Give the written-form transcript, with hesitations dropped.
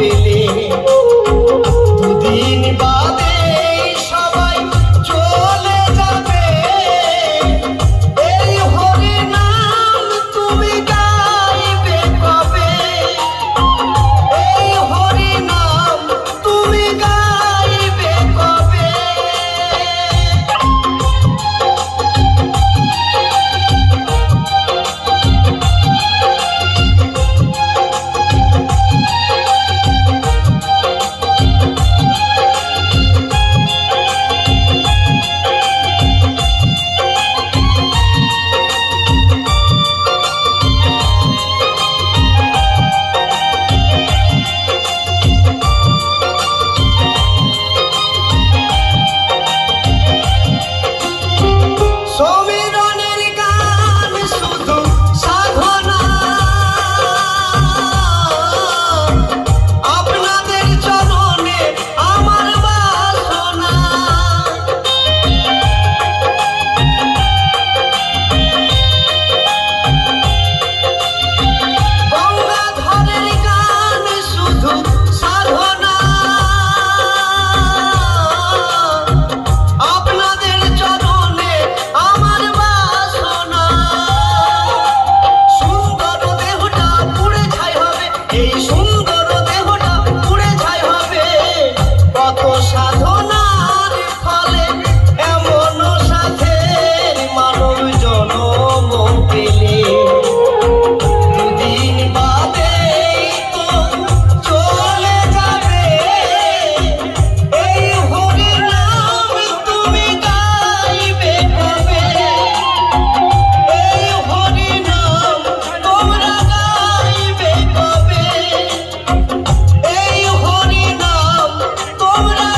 পেলে দুদিন বাদে সবাই চলে যাবে। এই হরি নাম তুমি গাইবে কবে? এই হরি নাম তুমি গাইবে কবে? সমীরণের গান শুধু সাধনা, আপনাদের চরণে আমার বাসনা। গঙ্গাধরের গান শুধু সাধনা, আপনাদের চরণে আমার বাসনা। সুন্দর দেহটা পুড়ে ছাই হবে, এই সুন্দর দেহটা পুড়ে ছাই হবে। কত সাধনার ফলে এমন সাথের মানব জনম পেলে দুদিন বাদে তো চলে যাবে। এই হরি নাম তুমি গাইবে কবে? এই হরি নাম তোমরা গাইবে কবে? এই হরি নাম তোমরা